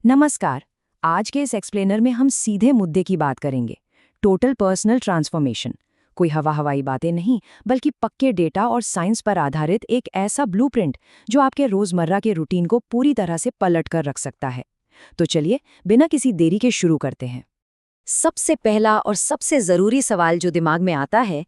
नमस्कार। आज के इस एक्सप्लेनर में हम सीधे मुद्दे की बात करेंगे। Total personal transformation. कोई हवाई बातें नहीं, बल्कि पक्के डेटा और साइंस पर आधारित एक ऐसा ब्लूप्रिंट जो आपके रोजमर्रा के रूटीन को पूरी तरह से पलट कर रख सकता है। तो चलिए बिना किसी देरी के शुरू करते हैं। सबसे पहला और सबसे जरूरी सवाल जो दिमाग में आता है,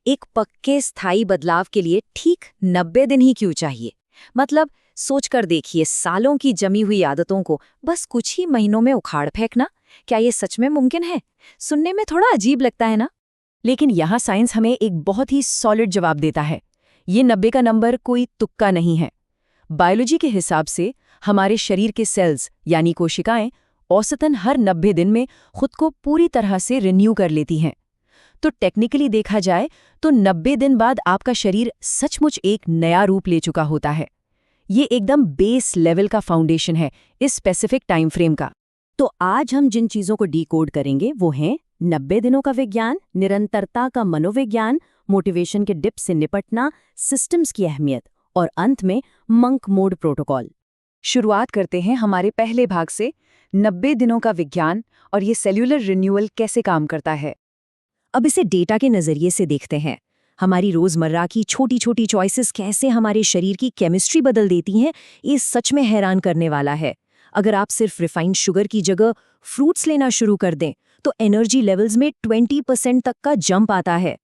एक पक्के स्थायी बदलाव के लिए ठीक 90 दिन ही क्यों चाहिए? मतलब सोचकर देखिए, सालों की जमी हुई आदतों को बस कुछ ही महीनों में उखाड़ फेंकना, क्या ये सच में मुमकिन है? सुनने में थोड़ा अजीब लगता है ना? लेकिन यहाँ साइंस हमें एक बहुत ही सॉलिड जवाब देता है। ये 90 का नंबर कोई तुक्का नहीं है। बायोलॉजी के हिसाब से हमारे शरीर के सेल्स यानी कोशिकाएं औसतन हर 90 दिन में खुद को पूरी तरह से रिन्यू कर लेती हैं। तो टेक्निकली देखा जाए तो 90 दिन बाद आपका शरीर सचमुच एक नया रूप ले चुका होता है। ये एकदम बेस लेवल का फाउंडेशन है इस स्पेसिफिक टाइम फ्रेम का। तो आज हम जिन चीजों को डीकोड करेंगे वो हैं 90 दिनों का विज्ञान, निरंतरता का मनोविज्ञान, मोटिवेशन के डिप से निपटना, सिस्टम्स की अहमियत और अंत में मंक मोड प्रोटोकॉल। शुरुआत करते हैं हमारे पहले भाग से, 90 दिनों का विज्ञान और ये सेल्यूलर रिन्यूअल कैसे काम करता है। अब इसे डेटा के नजरिए से देखते हैं। हमारी रोजमर्रा की छोटी छोटी चॉइसेस कैसे हमारे शरीर की केमिस्ट्री बदल देती हैं, ये सच में हैरान करने वाला है। अगर आप सिर्फ रिफाइंड शुगर की जगह फ्रूट्स लेना शुरू कर दें तो एनर्जी लेवल्स में 20% तक का जंप आता है।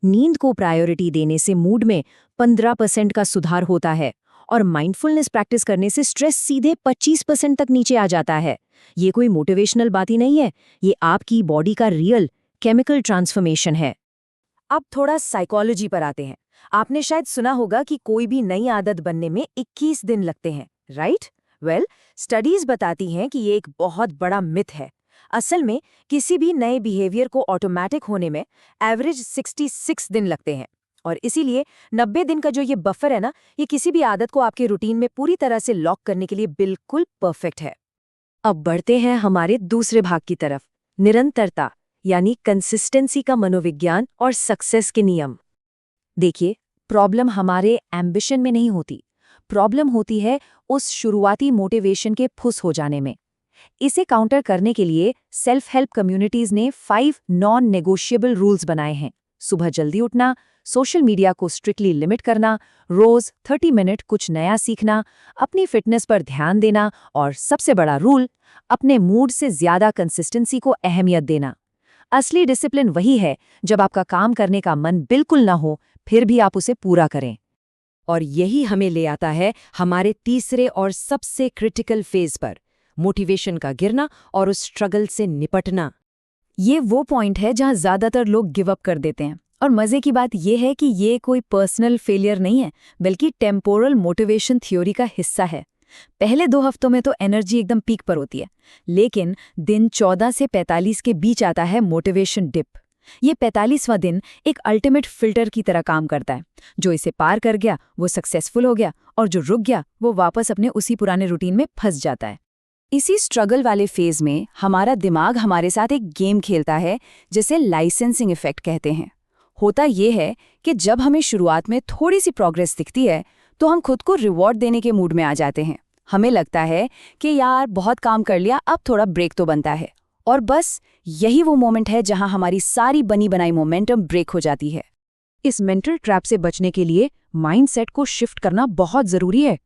नींद को प्रायोरिटी देने से मूड में 15% का सुधार होता है और माइंडफुलनेस प्रैक्टिस करने से स्ट्रेस सीधे 25% तक नीचे आ जाता है। ये कोई मोटिवेशनल बात ही नहीं है, ये आपकी बॉडी का रियल केमिकल ट्रांसफॉर्मेशन है। अब थोड़ा साइकोलॉजी पर आते हैं। आपने शायद सुना होगा कि कोई भी नई आदत बनने में 21 दिन लगते हैं, राइट? स्टडीज बताती हैं कि ये एक बहुत बड़ा मिथ है। असल में किसी भी नए बिहेवियर को ऑटोमेटिक होने में एवरेज 66 दिन लगते हैं। और इसीलिए 90 दिन का जो ये बफर है ना, ये किसी भी आदत को आपके रूटीन में पूरी तरह से लॉक करने के लिए बिल्कुल परफेक्ट है। अब बढ़ते हैं हमारे दूसरे भाग की तरफ, निरंतरता यानी कंसिस्टेंसी का मनोविज्ञान और सक्सेस के नियम। देखिए, प्रॉब्लम हमारे एम्बिशन में नहीं होती, प्रॉब्लम होती है उस शुरुआती मोटिवेशन के फुस हो जाने में। इसे काउंटर करने के लिए सेल्फ हेल्प कम्युनिटीज ने 5 नॉन नेगोशिएबल रूल्स बनाए हैं। सुबह जल्दी उठना, सोशल मीडिया को स्ट्रिक्टली लिमिट करना, रोज 30 मिनट कुछ नया सीखना, अपनी फिटनेस पर ध्यान देना और सबसे बड़ा रूल, अपने मूड से ज्यादा कंसिस्टेंसी को अहमियत देना। असली डिसिप्लिन वही है जब आपका काम करने का मन बिल्कुल ना हो, फिर भी आप उसे पूरा करें। और यही हमें ले आता है हमारे तीसरे और सबसे क्रिटिकल फेज पर, मोटिवेशन का गिरना और उस स्ट्रगल से निपटना। ये वो पॉइंट है जहां ज्यादातर लोग गिव अप कर देते हैं। और मजे की बात यह है कि ये कोई पर्सनल फेलियर नहीं है, बल्कि टेम्पोरल मोटिवेशन थ्योरी का हिस्सा है। पहले 2 हफ्तों में तो एनर्जी एकदम पीक पर होती है, लेकिन दिन 14 से 45 के बीच आता है मोटिवेशन डिप। ये 45वां दिन एक अल्टीमेट फिल्टर की तरह काम करता है। जो इसे पार कर गया वो सक्सेसफुल हो गया, और जो रुक गया वो वापस अपने उसी पुराने रूटीन में फंस जाता है। इसी स्ट्रगल वाले फेज में हमारा दिमाग हमारे साथ एक गेम खेलता है, जिसे लाइसेंसिंग इफेक्ट कहते हैं। होता ये है कि जब हमें शुरुआत में थोड़ी सी प्रोग्रेस दिखती है तो हम खुद को रिवॉर्ड देने के मूड में आ जाते हैं। हमें लगता है कि यार बहुत काम कर लिया, अब थोड़ा ब्रेक तो बनता है। और बस यही वो मोमेंट है जहां हमारी सारी बनी बनाई मोमेंटम ब्रेक हो जाती है। इस मेंटल ट्रैप से बचने के लिए माइंडसेट को शिफ्ट करना बहुत जरूरी है।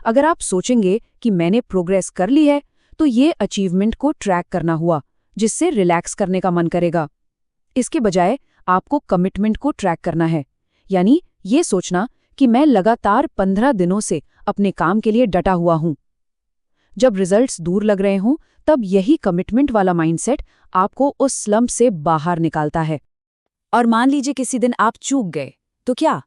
अगर आप सोचेंगे कि मैंने प्रोग्रेस कर ली है, तो ये अचीवमेंट को ट्रैक करना हुआ, जिससे रिलैक्स करने का मन करेगा। इसके बजाय आपको कमिटमेंट को ट्रैक करना है, यानी ये सोचना कि मैं लगातार 15 दिनों से अपने काम के लिए डटा हुआ हूं। जब रिजल्ट्स दूर लग रहे हों, तब यही कमिटमेंट वाला माइंडसेट आपको उस स्लंप से बाहर निकालता है। और मान लीजिए किसी दिन आप चूक गए, तो क्या?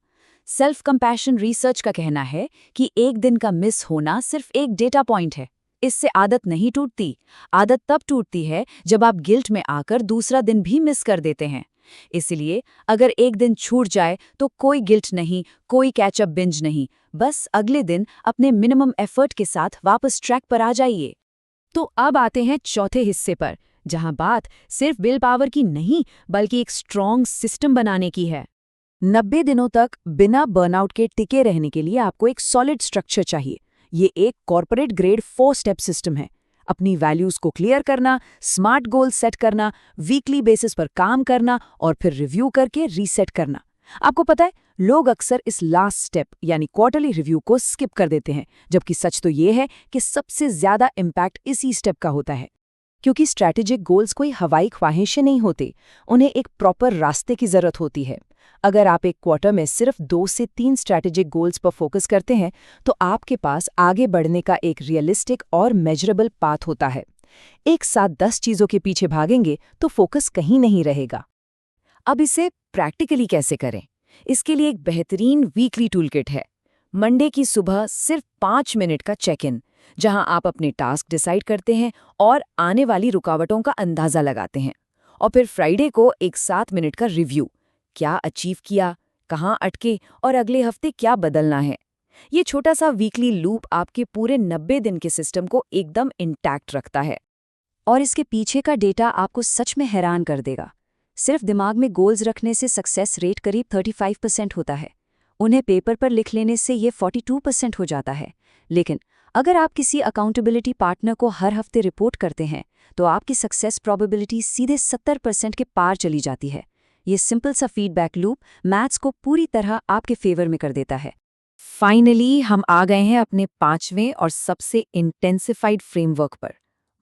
सेल्फ कंपैशन रिसर्च का कहना है कि एक दिन का मिस होना सिर्फ एक डेटा पॉइंट है। इससे आदत नहीं टूटती। आदत तब टूटती है जब आप गिल्ट में आकर दूसरा दिन भी मिस कर देते हैं। इसलिए अगर एक दिन छूट जाए तो कोई गिल्ट नहीं, कोई कैचअप बिंज नहीं, बस अगले दिन अपने मिनिमम एफर्ट के साथ वापस ट्रैक पर आ जाइए। तो अब आते हैं चौथे हिस्से पर, जहां बात सिर्फ विल पावर की नहीं, बल्कि एक स्ट्रॉन्ग सिस्टम बनाने की है। 90 दिनों तक बिना बर्नआउट के टिके रहने के लिए आपको एक सॉलिड स्ट्रक्चर चाहिए। ये एक कॉर्पोरेट ग्रेड 4 स्टेप सिस्टम है। अपनी वैल्यूज को क्लियर करना, स्मार्ट गोल सेट करना, वीकली बेसिस पर काम करना और फिर रिव्यू करके रीसेट करना। आपको पता है, लोग अक्सर इस लास्ट स्टेप यानी क्वार्टरली रिव्यू को स्किप कर देते हैं, जबकि सच तो ये है कि सबसे ज्यादा इम्पैक्ट इसी स्टेप का होता है। क्योंकि स्ट्रैटेजिक गोल्स कोई हवाई ख्वाहिशें नहीं होते, उन्हें एक प्रॉपर रास्ते की जरूरत होती है। अगर आप एक क्वार्टर में सिर्फ 2 से 3 स्ट्रैटेजिक गोल्स पर फोकस करते हैं, तो आपके पास आगे बढ़ने का एक रियलिस्टिक और मेजरेबल पाथ होता है। एक साथ 10 चीजों के पीछे भागेंगे तो फोकस कहीं नहीं रहेगा। अब इसे प्रैक्टिकली कैसे करें? इसके लिए एक बेहतरीन वीकली टूलकिट है। मंडे की सुबह सिर्फ 5 मिनट का चेक इन, जहां आप अपने टास्क डिसाइड करते हैं और आने वाली रुकावटों का अंदाजा लगाते हैं। और फिर फ्राइडे को एक 7 मिनट का रिव्यू, क्या अचीव किया, कहाँ अटके और अगले हफ्ते क्या बदलना है। ये छोटा सा वीकली लूप आपके पूरे 90 दिन के सिस्टम को एकदम इंटैक्ट रखता है। और इसके पीछे का डेटा आपको सच में हैरान कर देगा। सिर्फ दिमाग में गोल्स रखने से सक्सेस रेट करीब 35% होता है। उन्हें पेपर पर लिख लेने से ये 42% हो जाता है। लेकिन अगर आप किसी अकाउंटेबिलिटी पार्टनर को हर हफ्ते रिपोर्ट करते हैं, तो आपकी सक्सेस प्रोबेबिलिटी सीधे 70% के पार चली जाती है। ये सिंपल सा फीडबैक लूप मैथ्स को पूरी तरह आपके फेवर में कर देता है। फाइनली हम आ गए हैं अपने 5वें और सबसे इंटेंसिफाइड फ्रेमवर्क पर,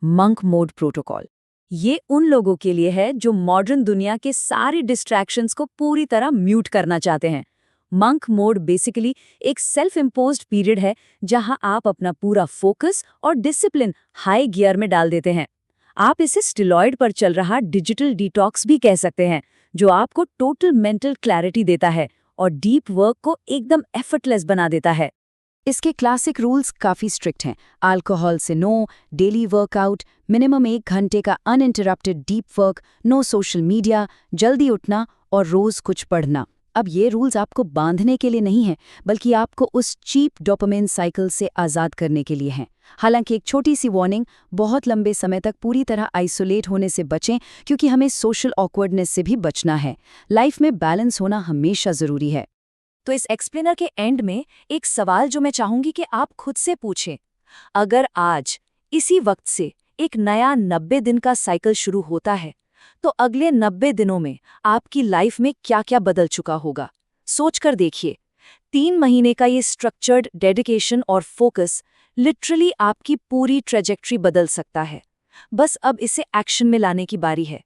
मंक मोड प्रोटोकॉल। ये उन लोगों के लिए है जो मॉडर्न दुनिया के सारे डिस्ट्रैक्शंस को पूरी तरह म्यूट करना चाहते हैं। मंक मोड बेसिकली एक सेल्फ इम्पोज्ड पीरियड है जहां आप अपना पूरा फोकस और डिसिप्लिन हाई गियर में डाल देते हैं। आप इसे स्टेरॉयड पर चल रहा डिजिटल डिटॉक्स भी कह सकते हैं, जो आपको टोटल मेंटल क्लैरिटी देता है और डीप वर्क को एकदम एफर्टलेस बना देता है। इसके क्लासिक रूल्स काफ़ी स्ट्रिक्ट हैं। अल्कोहल से नो, डेली वर्कआउट, मिनिमम 1 घंटे का uninterrupted deep work, no social media, जल्दी उठना और रोज़ कुछ पढ़ना। अब ये रूल्स आपको बांधने के लिए नहीं हैं, बल्कि आपको उस चीप डोपामिन साइकिल से आज़ाद करने के लिए हैं। हालांकि एक छोटी सी वार्निंग, बहुत लंबे समय तक पूरी तरह आइसोलेट होने से बचें, क्योंकि हमें सोशल ऑकवर्डनेस से भी बचना है। लाइफ में बैलेंस होना हमेशा ज़रूरी है। तो इस एक्सप्लेनर के एंड में एक सवाल जो मैं चाहूंगी कि आप खुद से पूछें, अगर आज इसी वक्त से एक नया 90 दिन का साइकिल शुरू होता है, तो अगले 90 दिनों में आपकी लाइफ में क्या क्या बदल चुका होगा? सोचकर देखिए। 3 महीने का ये स्ट्रक्चर्ड डेडिकेशन और फोकस लिटरली आपकी पूरी ट्रेजेक्ट्री बदल सकता है। बस अब इसे एक्शन में लाने की बारी है।